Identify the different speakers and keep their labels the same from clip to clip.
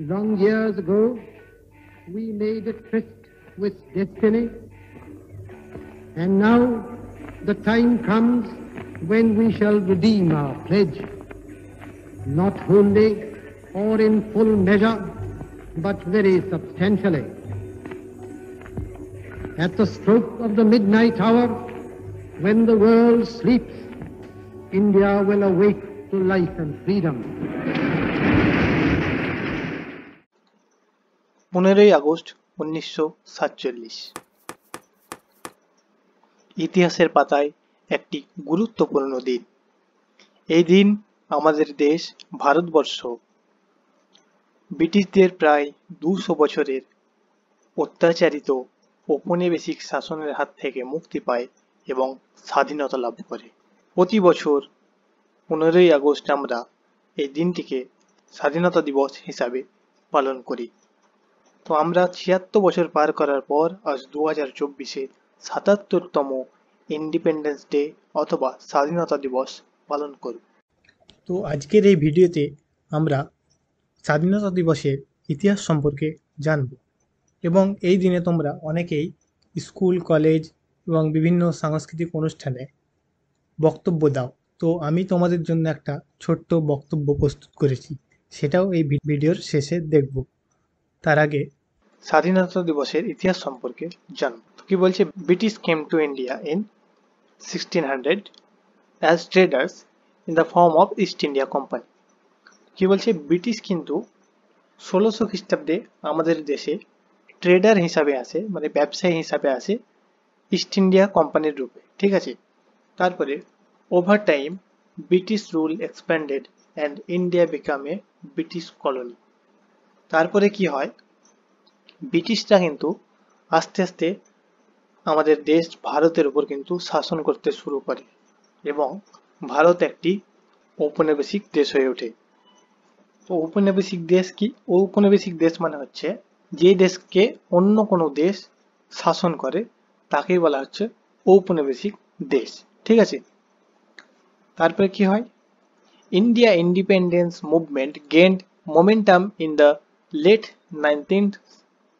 Speaker 1: Long years ago, we made a tryst with destiny, and now the time comes when we shall redeem our pledge, not wholly or in full measure, but very substantially. At the stroke of the midnight hour, when the world sleeps, India will awake to life and freedom.
Speaker 2: 15 August 1947 ইতিহাসের পাতায় একটি গুরুত্বপূর্ণ দিন। এই দিন আমাদের দেশ ভারতবর্ষ ব্রিটিশদের প্রায় 200 বছরের অত্যাচারিত ঔপনিবেশিক শাসনের হাত থেকে মুক্তি পায় এবং স্বাধীনতা লাভ করে। প্রতি বছর 15 আগস্ট আমরা এই দিনটিকে স্বাধীনতা দিবস হিসাবে পালন করি। তো আমরা 76 বছর পার করার পর আজ 2024-এ 77তম ইন্ডিপেন্ডেন্স ডে অথবা স্বাধীনতা দিবস পালন করব।
Speaker 3: তো আজকের এই ভিডিওতে আমরা স্বাধীনতা দিবসের ইতিহাস সম্পর্কে জানব এবং এই দিনে তোমরা অনেকেই স্কুল, কলেজ এবং বিভিন্ন সাংস্কৃতিক অনুষ্ঠানে বক্তব্য দাও। তো আমি তোমাদের জন্য একটা ছোট্ট বক্তব্য প্রস্তুত করেছি, সেটাও এই ভিডিওর শেষে দেখব। তার আগে
Speaker 2: স্বাধীনতা দিবসের ইতিহাস সম্পর্কে জানব। কি বলছে, British came to India in 1600 as traders in the form of east India company. কি বলছে, ব্রিটিশ কিন্তু 1600 খ্রিস্টাব্দে আমাদের দেশে ট্রেডার হিসাবে আসে, মানে ব্যবসায়ী হিসাবে আসে ইস্ট ইন্ডিয়া কোম্পানির রূপে। ঠিক আছে, তারপরে over time British rule expanded and India become a British colony. তারপরে কি হয়, ব্রিটিশরা কিন্তু আস্তে আস্তে আমাদের দেশ ভারতের উপর কিন্তু শাসন করতে শুরু করে এবং ভারত একটি ঔপনিবেশিক দেশ হয়ে ওঠে। তো ঔপনিবেশিক দেশ কি? ঔপনিবেশিক দেশ মানে হচ্ছে যে দেশকে অন্য কোনো দেশ শাসন করে তাকেই বলা হচ্ছে ঔপনিবেশিক দেশ। ঠিক আছে, তারপরে কি হয়, India independence movement gained momentum in the late 19th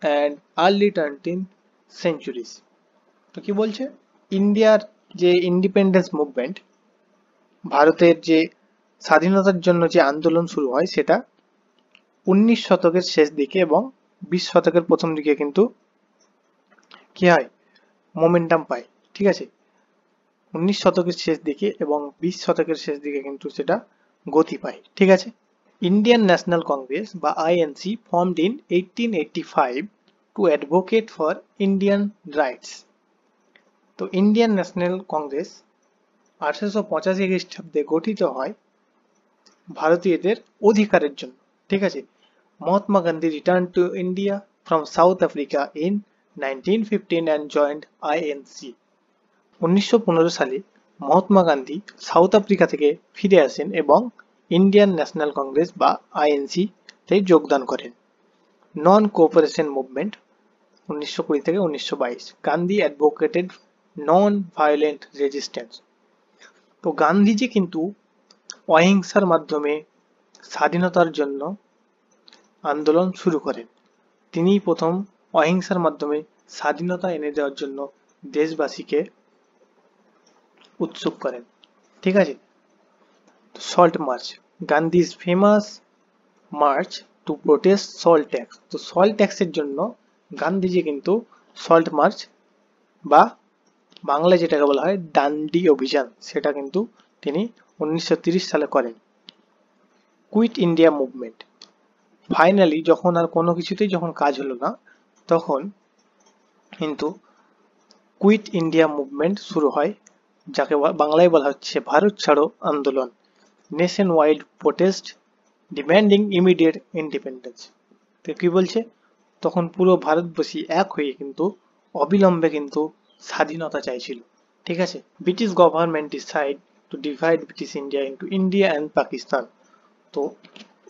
Speaker 2: and early 20th centuries। তো কি বলছে, ইন্ডিয়ার যে ইন্ডিপেন্ডেন্স মুভমেন্ট, ভারতের যে স্বাধীনতার জন্য যে আন্দোলন শুরু হয়, সেটা 19 শতকের শেষ দিকে এবং 20 শতকের প্রথম দিকে কিন্তু কি হয়, মোমেন্টাম পায়। ঠিক আছে, 19 শতকের শেষ দিকে এবং 20 শতকের শেষ দিকে কিন্তু সেটা গতি পায়। ঠিক আছে, ইন্ডিয়ান ন্যাশনাল কংগ্রেস বা INC formed in 1885 to advocate for Indian rights. তো ইন্ডিয়ান ন্যাশনাল কংগ্রেস 1885 খ্রিস্টাব্দে গঠিত হয় ভারতীয়দের অধিকারের জন্য। ঠিক আছে, Mahatma Gandhi return to India from South Africa in 1915 and joined INC। 1915 সালে মহাত্মা গান্ধী সাউথ আফ্রিকা থেকে ফিরে আসেন এবং ইন্ডিয়ান ন্যাশনাল কংগ্রেস বা আইএনসি তে যোগদান করেন। নন কোঅপারেশন মুভমেন্ট 1920 থেকে 1922। গান্ধী অ্যাডভোকেটেড নন ভায়োলেন্ট রেজিস্ট্যান্স। তো গান্ধীজি কিন্তু অহিংসার মাধ্যমে স্বাধীনতার জন্য আন্দোলন শুরু করেন। তিনিই প্রথম অহিংসার মাধ্যমে স্বাধীনতা এনে দেওয়ার জন্য দেশবাসীকে উৎসুক করেন। ঠিক আছে, salt March, Gandhi's famous March two protest salt tax. তো সল্ট ট্যাক্সের জন্য গান্ধীজি কিন্তু সল্ট মার্চ বা বাংলায় যেটাকে বলা হয় ডান্ডি অভিযান, সেটা কিন্তু তিনি 1930 সালে করেন। কুইট ইন্ডিয়া মুভমেন্ট, ফাইনালি যখন আর কোনো কিছুতেই যখন কাজ হলো না, তখন কিন্তু কুইট ইন্ডিয়া মুভমেন্ট শুরু হয়, যাকে বাংলায় বলা হচ্ছে ভারত ছাড়ো আন্দোলন। Nation wide protest demanding immediate independence. তো কি বলছে, তখন পুরো ভারতবাসী এক হয়ে কিন্তু অবিলম্বে কিন্তু স্বাধীনতা চাইছিল। ঠিক আছে, British government decide to divide British India into India and Pakistan. তো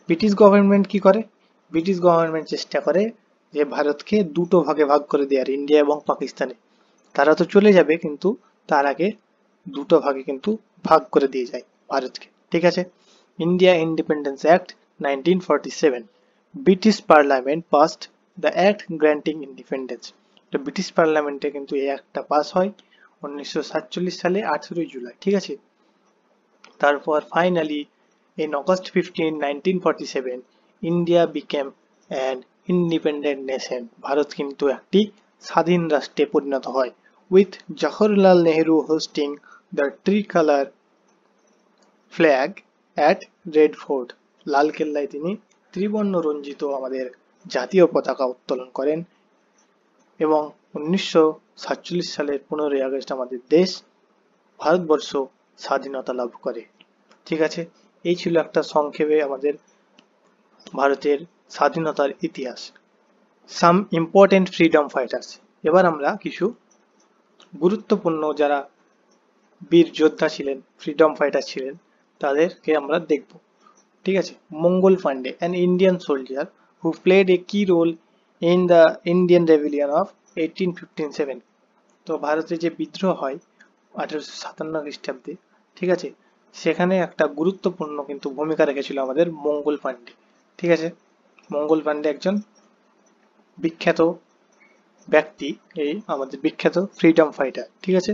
Speaker 2: ব্রিটিশ গভর্নমেন্ট কি করে, ব্রিটিশ গভর্নমেন্ট চেষ্টা করে যে ভারতকে দুটো ভাগে ভাগ করে দেওয়ার, ইন্ডিয়া এবং পাকিস্তানে। তারা তো চলে যাবে, কিন্তু তার আগে দুটো ভাগে কিন্তু ভাগ করে দিয়ে যায় ভারতকে। ঠিক আছে, India independence act 1947 British parliament past the act granting independence. তো ব্রিটিশ পার্লামেন্টে কিন্তু এই অ্যাক্টটা পাস হয় 1947 সালে 18 জুলাই, ঠিক আছে। তারপর finally in August 15, 1947 India became an independent nation. ভারত কিন্তু একটি স্বাধীন রাষ্ট্রে পরিণত হয়, with Jawaharlal Nehru hosting the tricolour flag at Red Fort. লাল কেল্লায় তিনি ত্রিবর্ণ রঞ্জিত আমাদের জাতীয় পতাকা উত্তোলন করেন এবং 1947 সালের 15 আগস্ট আমাদের দেশ ভারতবর্ষ স্বাধীনতা লাভ করে, ঠিক আছে। এই ছিল একটা সংক্ষেপে আমাদের ভারতের স্বাধীনতার ইতিহাস। Some important freedom fighters. এবার আমরা কিছু গুরুত্বপূর্ণ যারা বীর যোদ্ধা ছিলেন, ফ্রিডম ফাইটার ছিলেন, তাদেরকে আমরা দেখব, ঠিক আছে। Mangal Pandey, an Indian soldier who played a key role in the Indian rebellion of 1857। তো ভারতে যে বিদ্রোহ হয় 1857 খ্রিস্টাব্দে, ঠিক আছে, সেখানে একটা গুরুত্বপূর্ণ কিন্তু ভূমিকা রেখেছিল আমাদের মঙ্গল পান্ডে, ঠিক আছে। মঙ্গল পান্ডে একজন বিখ্যাত ব্যক্তি, এই আমাদের বিখ্যাত ফ্রিডম ফাইটার, ঠিক আছে।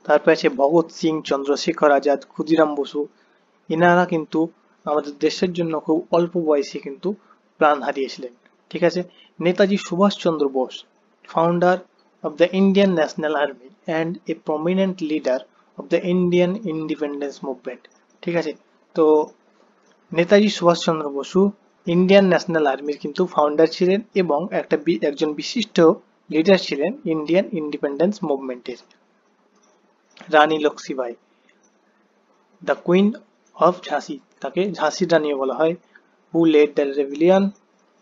Speaker 2: তারপর আছে ভগৎ সিং, চন্দ্রশেখর আজাদ, ক্ষুদিরাম বসু। এনারা কিন্তু আমাদের দেশের জন্য খুব অল্প বয়সে কিন্তু প্রাণ হারিয়েছিলেন, ঠিক আছে। Netaji Subhas Chandra Bose, founder of the Indian National Army and a prominent leader of the Indian Independence Movement, ঠিক আছে। তো নেতাজি সুভাষচন্দ্র বসু ইন্ডিয়ান ন্যাশনাল আর্মির কিন্তু ফাউন্ডার ছিলেন এবং একজন বিশিষ্ট লিডার ছিলেন ইন্ডিয়ান ইন্ডিপেন্ডেন্স মুভমেন্টের। Rani Lakshmibai, the queen of ঝাঁসি, তাকে ঝাঁসির রানীও বলা হয়, who led the rebellion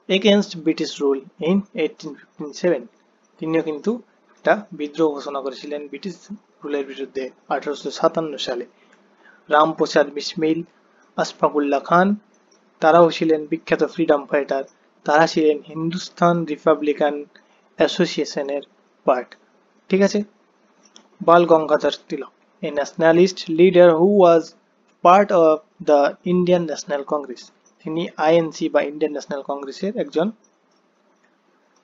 Speaker 2: against British rule in 1857। তিনিও কিন্তু একটা বিদ্রোহ ঘোষণা করেছিলেন ব্রিটিশ রুলের বিরুদ্ধে 1857 সালে। রামপ্রসাদ বিসমিল, আশফাকুল্লাহ খান, তারাও ছিলেন বিখ্যাত ফ্রিডম ফাইটার। তারা ছিলেন হিন্দুস্তান রিপাবলিকান অ্যাসোসিয়েশনের পার্ট, ঠিক আছে। Bal Gangadhar Tilak, a nationalist leader who was part of the Indian national Congress. তিনি আইএনসি বা ইন্ডিয়ান ন্যাশনাল কংগ্রেসের একজন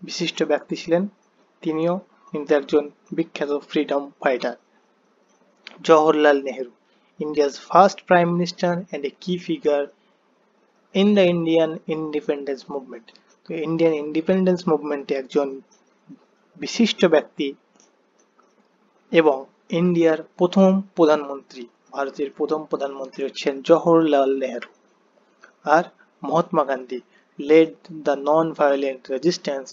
Speaker 2: বিশিষ্ট ব্যক্তি ছিলেন, তিনিও কিন্তু একজন বিখ্যাত freedom fighter. Jawaharlal Nehru, India's first prime minister and a key figure in the Indian independence movement. তো ইন্ডিয়ান ইন্ডিপেন্ডেন্স মুভমেন্টে একজন বিশিষ্ট ব্যক্তি এবং ইন্ডিয়ার প্রথম প্রধানমন্ত্রী, ভারতের প্রথম প্রধানমন্ত্রী হচ্ছেন জওহরলাল নেহেরু। আর Mahatma Gandhi, led the non violent resistance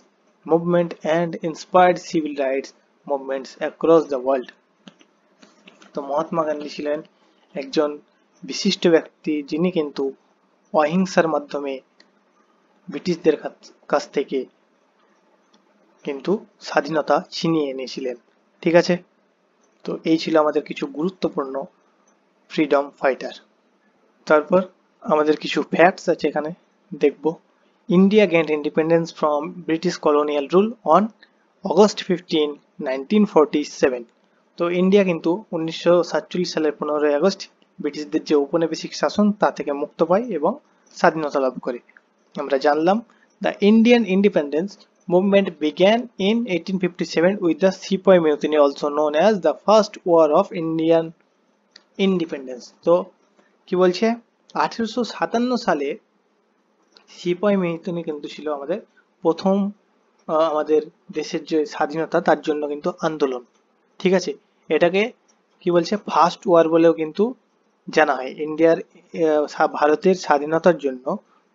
Speaker 2: movement and inspired civil rights movements across the world. তো মহাত্মা গান্ধী ছিলেন একজন বিশিষ্ট ব্যক্তি যিনি কিন্তু অহিংসার মাধ্যমে ব্রিটিশদের কাছ থেকে কিন্তু স্বাধীনতা ছিনিয়ে এনেছিলেন, ঠিক আছে। তো এই ছিল আমাদের কিছু গুরুত্বপূর্ণ ফ্রিডম ফাইটার। তারপর আমাদের কিছু ফ্যাক্টস আছে এখানে দেখব। India gained independence from British colonial rule on August 15, 1947। তো ইন্ডিয়া কিন্তু 1947 সালের 15 আগস্ট ব্রিটিশদের যে ঔপনিবেশিক শাসন তা থেকে মুক্ত পায় এবং স্বাধীনতা লাভ করে। আমরা জানলাম the Indian independence movement began in 1857 with the sepoy mutiny, also known as the first war of Indian independence. তো কি বলছে, 1857 সালে সিপাই মিউটিনি কিন্তু ছিল আমাদের প্রথম আমাদের দেশের যে স্বাধীনতা তার জন্য কিন্তু আন্দোলন, ঠিক আছে। এটাকে কি বলছে, ফার্স্ট ওয়ার বলেও কিন্তু জানা হয়। ভারতের স্বাধীনতার জন্য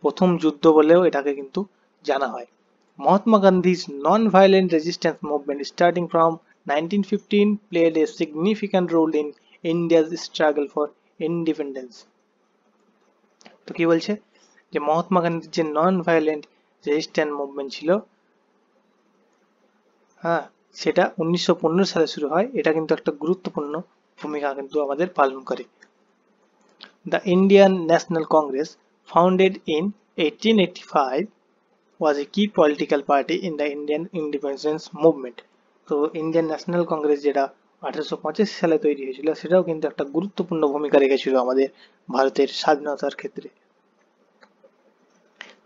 Speaker 2: প্রথম যুদ্ধ বলেও এটাকে কিন্তু জানা হয়। মহাত্মা গান্ধীজ নন violent resistance movement starting from 1915 played a significant role in India's struggle for independence। তো কি বলছে যে মহাত্মা গান্ধীর যে নন ভায়োলেন্ট রেজিস্ট্যান্স মুভমেন্ট ছিল, হ্যাঁ, সেটা 1915 সালে শুরু হয়। এটা কিন্তু একটা গুরুত্বপূর্ণ ভূমিকা কিন্তু আমাদের পালন করে। The Indian National Congress, founded in 1885, was a key political party in the Indian independence movement। তো ইন্ডিয়ান ন্যাশনাল কংগ্রেস যেটা 1885 সালে তৈরি হয়েছিল সেটাও কিন্তু একটা গুরুত্বপূর্ণ ভূমিকা রেখেছিল আমাদের ভারতের স্বাধীনতার ক্ষেত্রে।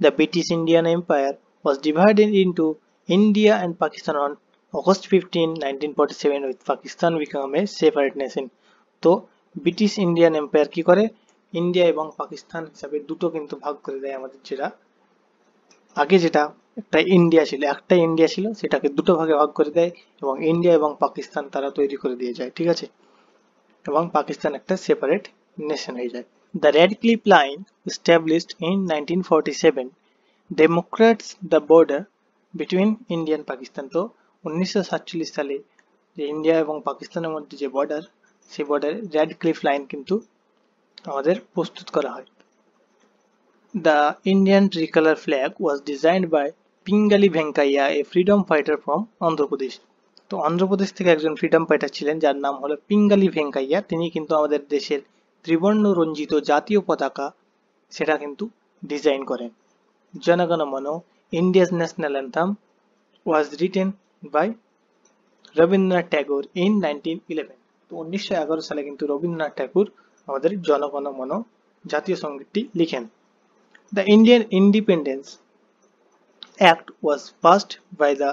Speaker 2: The British Indian Empire was divided into India and Pakistan on August 15, 1947 with Pakistan become a separate nation. তো ব্রিটিশ ইন্ডিয়ান এম্পায়ার কি করে, ইন্ডিয়া এবং পাকিস্তান হিসাবে দুটো কিন্তু ভাগ করে দেয় আমাদের, যেটা আগে যেটা একটা ইন্ডিয়া ছিল সেটাকে দুটো ভাগে ভাগ করে দেয় এবং ইন্ডিয়া এবং পাকিস্তান তারা তৈরি করে দিয়ে যায়, ঠিক আছে, এবং পাকিস্তান একটা সেপারেট নেশন হয়ে যায়। The Radcliffe Line established in 1947 demarcates the border between India and Pakistan. তো 1947 সালে যে ইন্ডিয়া এবং পাকিস্তানের মধ্যে যে বর্ডার, সেই বর্ডারে র্যাডক্লিফ লাইন কিন্তু আমাদের প্রস্তুত করা হয়। The Indian tricolor flag was designed by Pingali Venkaiah, a freedom fighter from Andhra Pradesh. তো অন্ধ্রপ্রদেশ থেকে একজন ফ্রিডম ফাইটার ছিলেন যার নাম হলো পিঙ্গালি ভেঙ্কাইয়া। তিনি কিন্তু আমাদের দেশের ত্রিবর্ণ রঞ্জিত জাতীয় পতাকা সেটা কিন্তু ডিজাইন করেন। Jana Gana Mana, India's national anthem was written by Rabindranath Tagore in 1911। তো 1911 সালে কিন্তু রবীন্দ্রনাথ ঠাকুর আমাদের জনগণ মন জাতীয় সঙ্গীতটি লিখেন। The Indian Independence Act was passed by the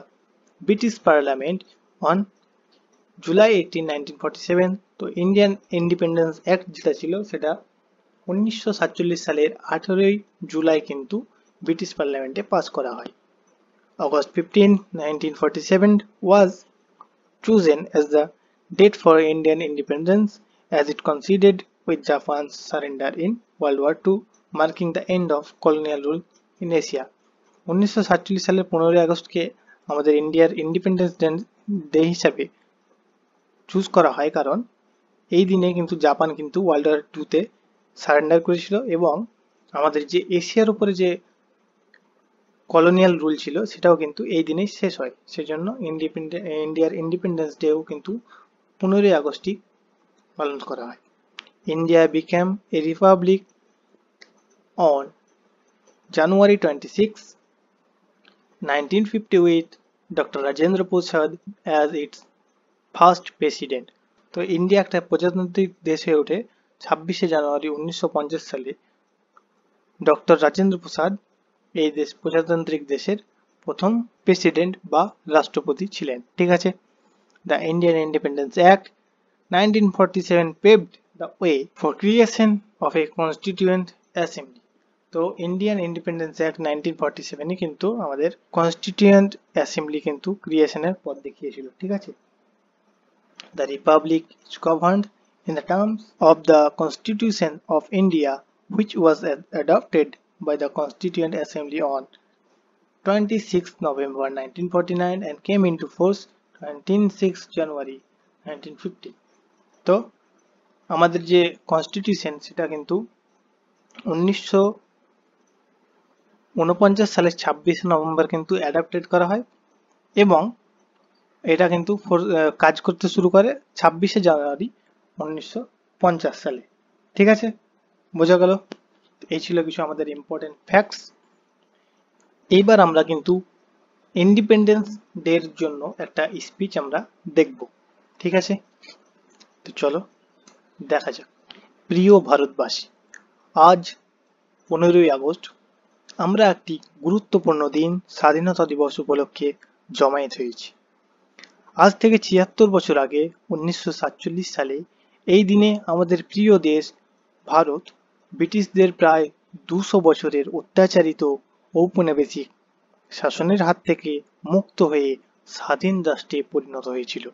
Speaker 2: British Parliament on July 18, 1947। তো ইন্ডিয়ান ইন্ডিপেন্ডেন্স অ্যাক্ট যেটা ছিল সেটা 1947 সালের 18 জুলাই কিন্তু ব্রিটিশ পার্লামেন্টে পাস করা হয়। August 15, 1947 was chosen as the date for Indian independence as it coincided with Japan's surrender in World War II, marking the end of colonial rule in Asia। 1947 সালের 15 আগস্টকে আমাদের ইন্ডিয়ার ইন্ডিপেন্ডেন্স ডে হিসাবে choose করা হয়, কারণ এই দিনে কিন্তু জাপান কিন্তু ওয়ার্ল্ড ওয়ার 2-তে সারেন্ডার করেছিল এবং আমাদের যে এশিয়ার উপরে যে কলোনিয়াল রুল ছিল সেটাও কিন্তু এই দিনেই শেষ হয়। সেজন্য ইন্ডিয়ার ইন্ডিপেন্ডেন্স ডেও কিন্তু 15 আগস্টই পালন করা হয়। India became A Republic on January 26, 1950 with Dr. Rajendra Prasad as its first president. তো ইন্ডিয়া একটা প্রজাতান্ত্রিক দেশ হয়ে ওঠে 26শে জানুয়ারি 1950 সালে। ডক্টর রাজেন্দ্র প্রসাদ এই প্রজাতান্ত্রিক দেশের প্রথম প্রেসিডেন্ট বা রাষ্ট্রপতি ছিলেন, ঠিক আছে। The Indian independence act 1947 paved the way for creation of a constituent assembly। তো ইন্ডিয়ান ইন্ডিপেন্ডেন্স অ্যাক্ট 1947 কিন্তু আমাদের কনস্টিটিউয়েন্ট অ্যাসেম্বলি কিন্তু ক্রিয়েশনের পথ দেখিয়েছিল, ঠিক আছে। The Republic is governed in the terms of the Constitution of India, which was adopted by the Constituent Assembly on 26 November 1949 and came into force 26 January 1950। তো আমাদের যে কনস্টিটিউশন সেটা কিন্তু 1949 সালের 26 নভেম্বর কিন্তু অ্যাডাপ্টেড করা হয় এবং এটা কিন্তু কাজ করতে শুরু করে 26শে জানুয়ারি 1950 সালে, ঠিক আছে, বোঝা গেল। এই ছিল কিছু আমাদের ইম্পর্টেন্ট ফ্যাক্টস। এইবার আমরা কিন্তু ইন্ডিপেন্ডেন্স ডের জন্য একটা স্পিচ আমরা দেখব, ঠিক আছে। তো চলো দেখা যাক। প্রিয় ভারতবাসী, আজ 15ই আগস্ট আমরা একটি গুরুত্বপূর্ণ দিন স্বাধীনতা দিবস উপলক্ষে জমায়েত হয়েছি। আজ থেকে 76 বছর আগে 1947 সালে এই দিনে আমাদের প্রিয় দেশ ভারত ব্রিটিশদের প্রায় 200 বছরের অত্যাচারিত ঔপনিবেশিক শাসনের হাত থেকে মুক্ত হয়ে স্বাধীন রাষ্ট্রে পরিণত হয়েছিল।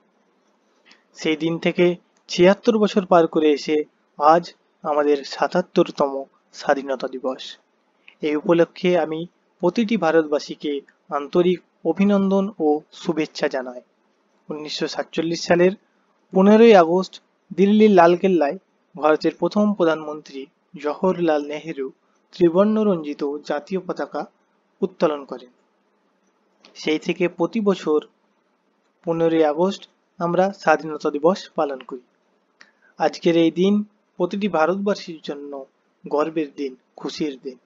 Speaker 2: সেই দিন থেকে 76 বছর পার করে এসে আজ আমাদের 77তম স্বাধীনতা দিবস। এই উপলক্ষে আমি প্রতিটি ভারতবাসীকে আন্তরিক অভিনন্দন ও শুভেচ্ছা জানাই। 1947 সালের 15ই আগস্ট দিল্লির লালকেল্লায় ভারতের প্রথম প্রধানমন্ত্রী জওহরলাল নেহেরু ত্রিবর্ণ রঞ্জিত জাতীয় পতাকা উত্তোলন করেন। সেই থেকে প্রতি বছর 15ই আগস্ট আমরা স্বাধীনতা দিবস পালন করি। আজকের এই দিন প্রতিটি ভারতবাসীর জন্য গর্বের দিন, খুশির দিন।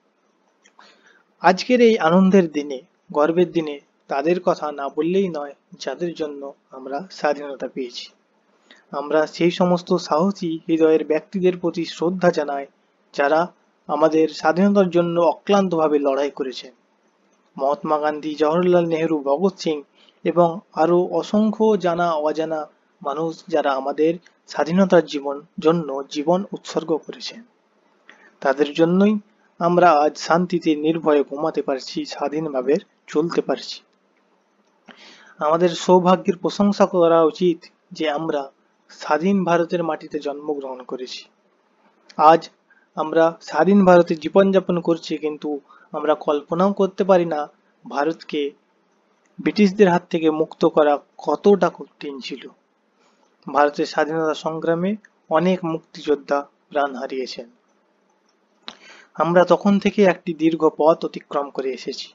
Speaker 2: আজকের এই আনন্দের দিনে, গর্বের দিনে তাদের কথা না বললেই নয় যাদের জন্য আমরা স্বাধীনতা পেয়েছি। আমরা সেই সমস্ত সাহসী হৃদয়ের ব্যক্তিদের প্রতি শ্রদ্ধা জানাই যারা আমাদের স্বাধীনতার জন্য অক্লান্তভাবে লড়াই করেছেন। মহাত্মা গান্ধী, জওহরলাল নেহেরু, ভগৎ সিং এবং আরও অসংখ্য জানা অজানা মানুষ যারা আমাদের স্বাধীনতার জন্য জীবন উৎসর্গ করেছেন। তাদের জন্যই আমরা আজ শান্তিতে নির্ভয়ে ঘুমাতে পারছি, স্বাধীনভাবে চলতে পারছি। আমাদের সৌভাগ্যের প্রশংসা করা উচিত যে আমরা স্বাধীন ভারতের মাটিতে জন্মগ্রহণ করেছি। আজ আমরা স্বাধীন ভারতে জীবনযাপন করছি, কিন্তু আমরা কল্পনাও করতে পারি না ভারতকে ব্রিটিশদের হাত থেকে মুক্ত করা কতটা কঠিন ছিল। ভারতের স্বাধীনতা সংগ্রামে অনেক মুক্তিযোদ্ধা প্রাণ হারিয়েছেন। আমরা তখন থেকে একটি দীর্ঘ পথ অতিক্রম করে এসেছি।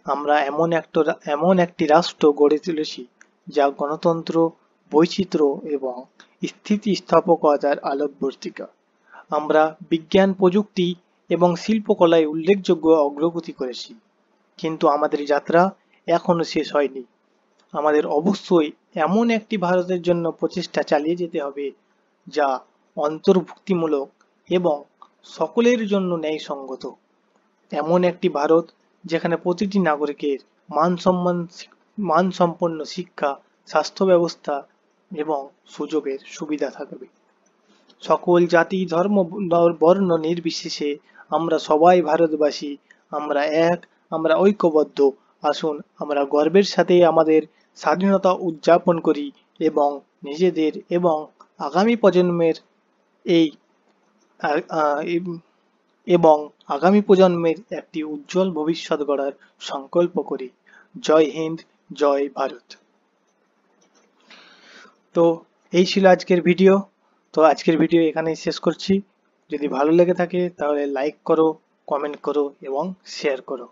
Speaker 2: আমরা এমন একটি রাষ্ট্র গড়ে তুলেছি যা গণতন্ত্র, বৈচিত্র্য এবং স্থিতিস্থাপকতার আলোকবর্তিকা। আমরা বিজ্ঞান, প্রযুক্তি এবং শিল্পকলায় উল্লেখযোগ্য অগ্রগতি করেছি, কিন্তু আমাদের যাত্রা এখনো শেষ হয়নি। আমাদের অবশ্যই এমন একটি ভারতের জন্য প্রচেষ্টা চালিয়ে যেতে হবে যা অন্তর্ভুক্তিমূলক এবং সকলের জন্য ন্যায়সঙ্গত। এমন একটি ভারত যেখানে প্রতিটি নাগরিকের মানসম্পন্ন শিক্ষা, স্বাস্থ্য ব্যবস্থা এবং সুযোগের সুবিধা থাকবে। সকল জাতি, ধর্ম, বর্ণ নির্বিশেষে আমরা সবাই ভারতবাসী। আমরা এক, আমরা ঐক্যবদ্ধ। আসুন আমরা গর্বের সাথে আমাদের স্বাধীনতা উদযাপন করি এবং নিজেদের এবং আগামী প্রজন্মের একটি উজ্জ্বল ভবিষ্যৎ গড়ার সংকল্প করি। জয় হিন্দ, জয় ভারত। তো এই ছিল আজকের ভিডিও। তো আজকের ভিডিও এখানেই শেষ করছি। যদি ভালো লেগে থাকে তাহলে লাইক করো, কমেন্ট করো এবং শেয়ার করো।